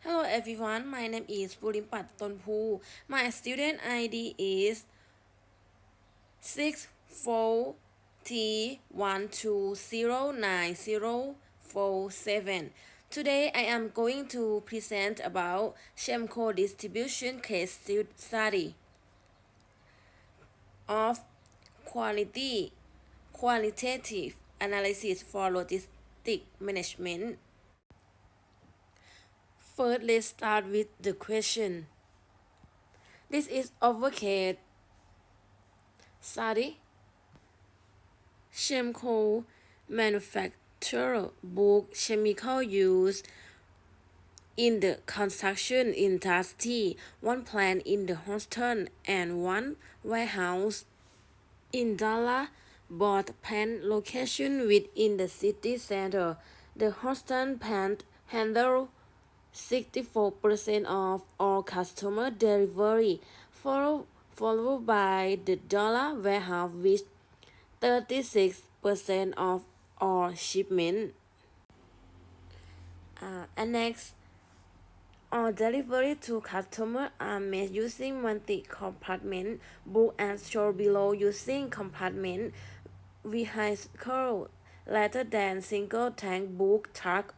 Hello everyone, my name is Purimpat Tonpu. My student ID is 64T12090047. Today I am going to present about Shemco distribution case study of quality qualitative analysis for logistic management. First, let's start with the question. This is our case study. Shemco manufacturer book chemical use in the construction industry, one plant in the Houston and one warehouse in Dallas, both plant location within the city center. The Houston plant handle 64% of all customer delivery, followed by the Dallas warehouse which 36% of all shipment. And next, all delivery to customer are made using multi-compartment book as shown below using compartment vehicle rather than single tank book truck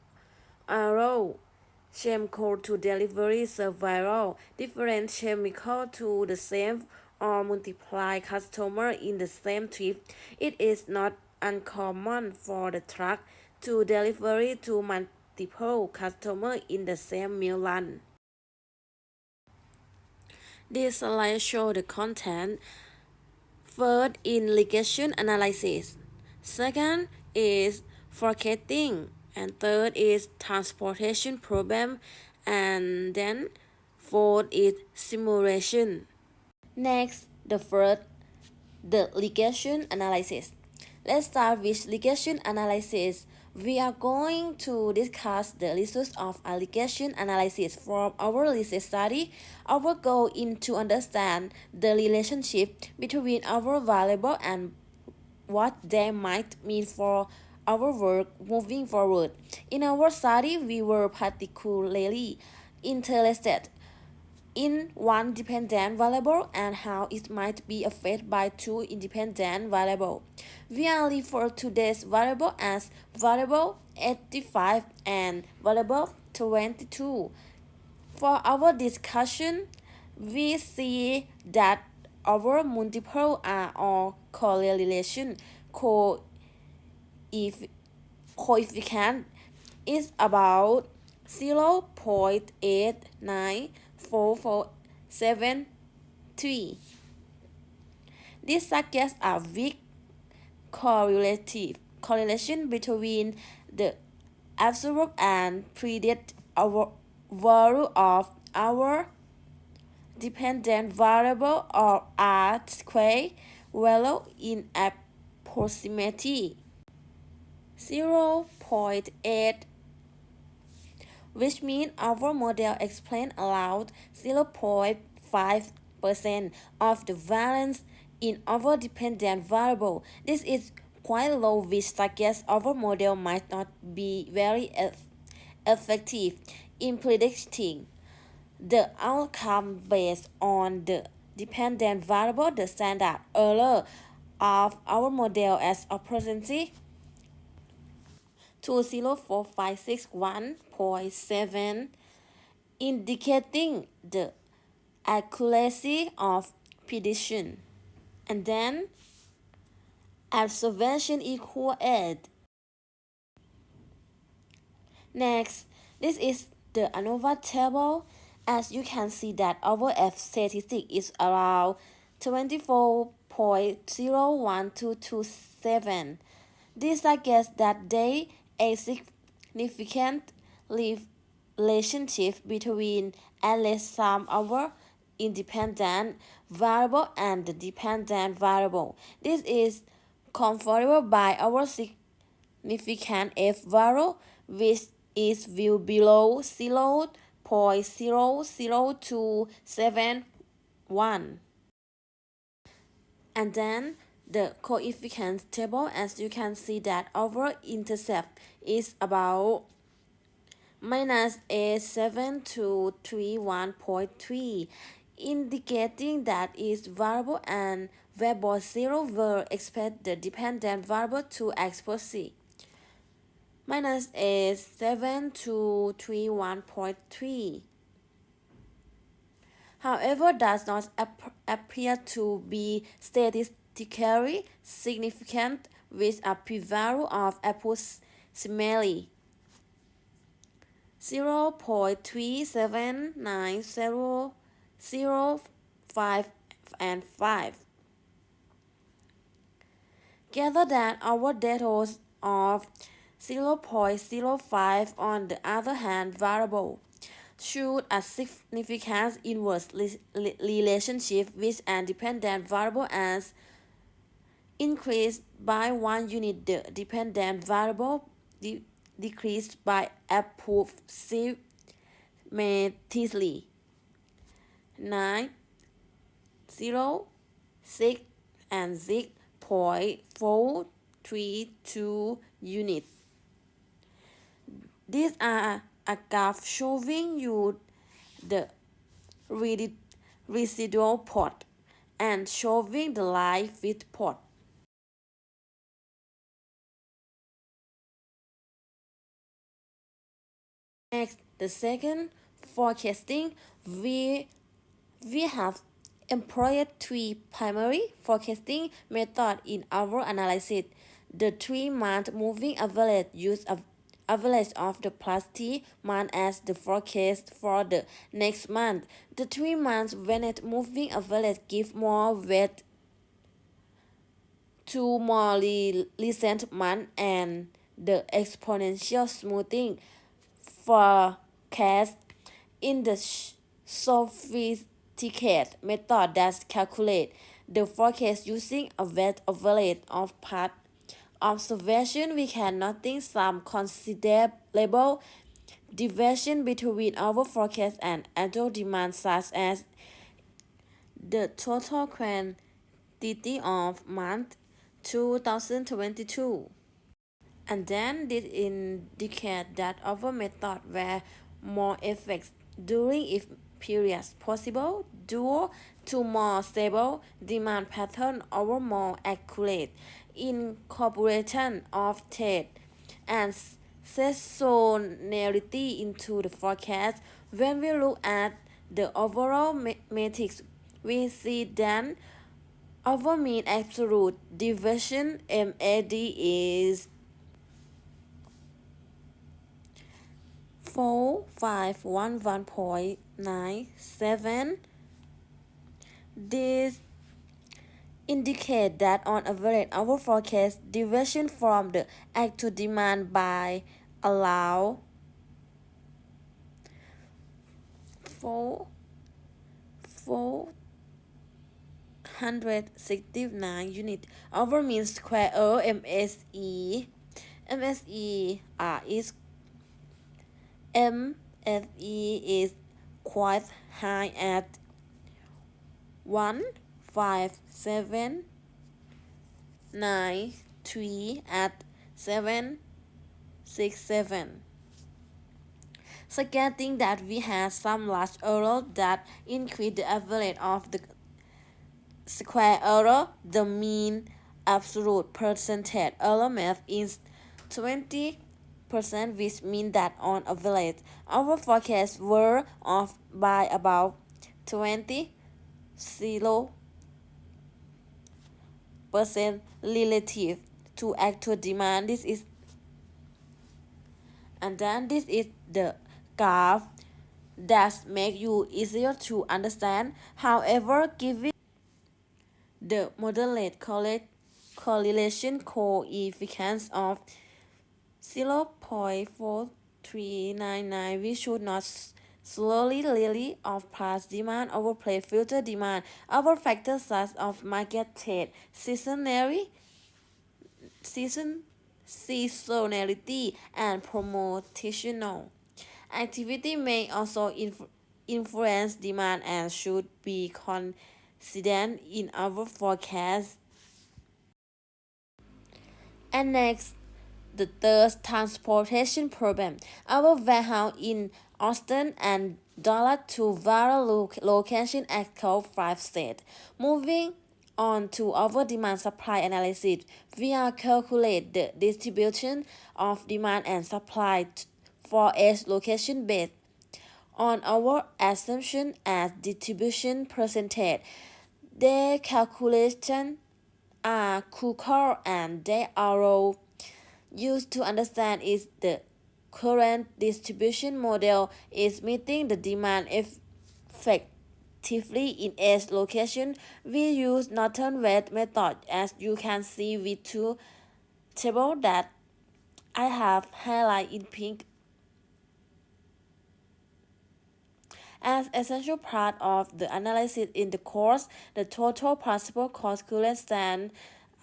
arrow. Chemical to delivery several different chemical to the same or multiply customer in the same trip. It is not uncommon for the truck to delivery to multiple customer in the same meal run. This slide shows the content. First in regression analysis. Second is forecasting. And third is transportation problem. And then fourth is simulation. Next, the regression analysis. Let's start with regression analysis. We are going to discuss the results of a regression analysis from our research study. Our goal is to understand the relationship between our variable and what they might mean for our work moving forward. In our study, we were particularly interested in one dependent variable and how it might be affected by two independent variables. We are refer to this variable as variable 85 and variable 22. For our discussion, we see that our multiple are all correlation coefficient is about 0.89447. This suggests a weak correlation between the absolute and predicted value of our dependent variable or R square value in approximately 0.8, which means our model explains around 0.5% of the variance in our dependent variable. This is quite low, which suggests our model might not be very effective in predicting the outcome based on the dependent variable. The standard error of our model as approximately 204561.7, indicating the accuracy of prediction. And then observation equal 8. Next, this is the ANOVA table. As you can see that our F statistic is around 24.01227. This suggests that there is a significant relationship between at least some our independent variable and the dependent variable. This is confirmed by our significant F value, which is viewed below 0.00271. And then the coefficient table, as you can see that our intercept is about minus A7 to 31.3, indicating that its variable and variable 0 will expect the dependent variable to expose C. Minus A7 to 31.3. However, does not appear to be statistically significant with a p-value of approximately 0.3790005 and 5. Gather that our data of 0.05 on the other hand variable should a significant inverse relationship with an dependent variable as increased by 1 unit, the dependent variable decreased by approximately 9, 0, 6, and 6.432 units. These are a graph showing you the residual plot and showing the live width plot. Next, the second forecasting, we have employed three primary forecasting methods in our analysis. The 3-month moving average use average of the plus T month as the forecast for the next month. The 3 months weighted moving average give more weight to more recent months, and the exponential smoothing forecast in the sophisticated method that calculate the forecast using a weighted average of past observation. We can notice some considerable deviation between our forecast and actual demand, such as the total quantity of month 2022. And then this indicates that our method were more effective during if periods possible due to more stable demand pattern or more accurate incorporation of trade and seasonality into the forecast. When we look at the overall metrics, we see that our mean absolute deviation MAD is 4511.97. This indicate that on average our forecast deviation from the actual demand by allow 469 unit. Our mean square error MSE is is quite high at 15793 at 767, suggesting that we have some large error that increase the average of the square error. The mean absolute percentage error math is 20%, which means that on average our forecasts were off by about 20% relative to actual demand. This is the graph that make you easier to understand. However, given the moderate correlation coefficients of 0.4399, we should not slowly rely of past demand overplay future demand. Our factors such of market trade, seasonality, and promotional activity may also influence demand and should be considered in our forecast. And next, the third transportation problem. Our warehouse in Austin and Dallas to various locations across 5 states. Moving on to our demand supply analysis, we are calculate the distribution of demand and supply for each location based on our assumption as distribution percentage. Their calculations are crucial and they are used to understand if the current distribution model is meeting the demand effectively in each location. We use Norton Weight method, as you can see with two tables that I have highlighted in pink. As essential part of the analysis in the course, the total possible cost current stand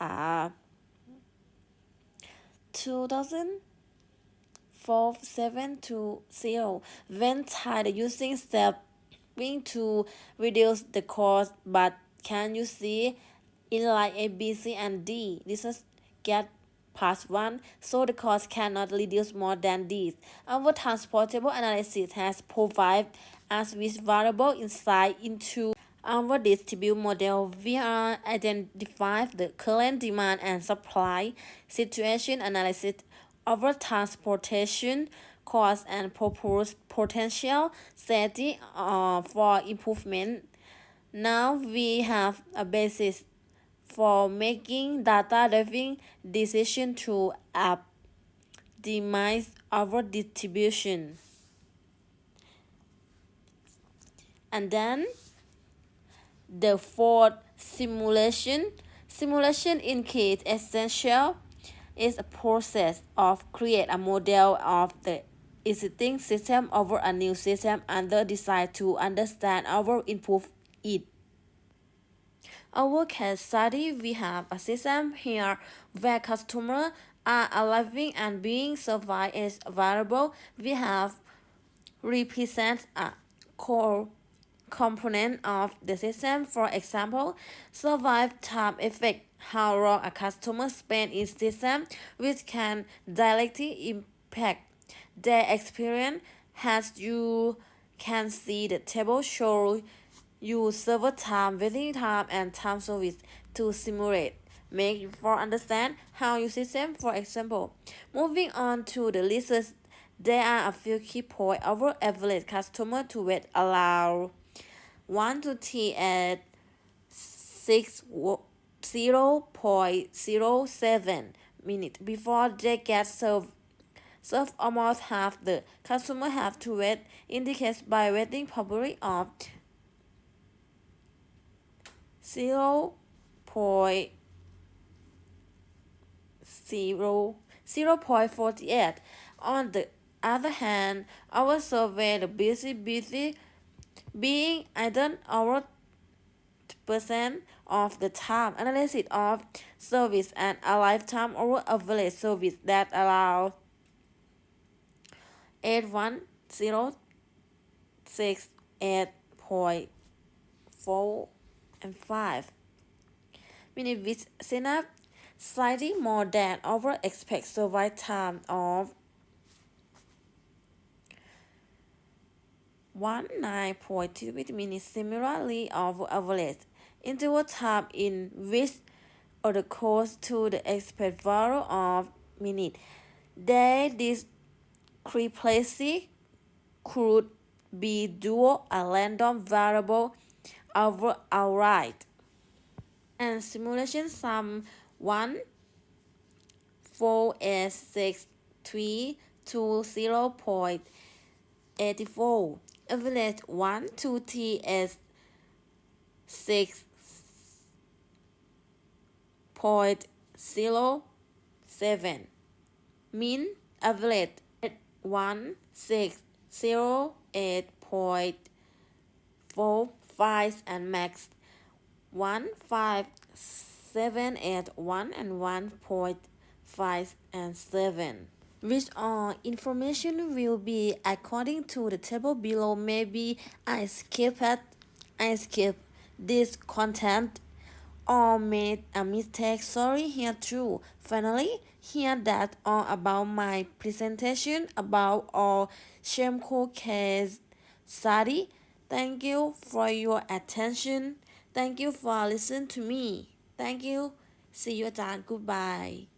2,4720 when tied using stepping to reduce the cost. But can you see in line A, B, C, and D? This is get past 1, so the cost cannot reduce more than this. Our transportable analysis has provided us with valuable insight into our distribute model. We are identifying the current demand and supply situation analysis, our transportation cost and proposed potential strategy for improvement. Now we have a basis for making data-driven decisions to optimize our distribution. And then the fourth simulation. Simulation in case essential is a process of create a model of the existing system over a new system under design to understand or improve it. Our case study, we have a system here where customers are arriving and being served is available. We have represent a core component of the system. For example, survive time effect, how long a customer spend in system, which can directly impact their experience. As you can see, the table shows you server time, waiting time, and time service to simulate. Make for understand how your system, for example. Moving on to the list, there are a few key points. Our average customer to wait allow 1 to 3 at 0.07 minutes before they get served. Serve almost half the customer have to wait, indicates by waiting probably of 0.48. On the other hand, our survey the busy being either our percent of the time analysis of service and a lifetime or average service that allow 8106 8.4 and 5 minute which synapse slightly more than our expect survival time of 19.2 minutes. Similarly, our average interval time in which occurs to the expected value of minute. That discrepancy could be due a random variable over outright. And simulation sum 1 4 s 6 3 to 0.84. Average 1 to ts 6.07. Mean average 1608.45 and max 15781 and 1.5 and 7. Which all information will be according to the table below. Maybe I skip this content or made a mistake. Sorry here too. Finally, Here that all about my presentation about our Shemco case study. Thank you for your attention. Thank you for listening to me. Thank you. See you, Ajahn. Goodbye.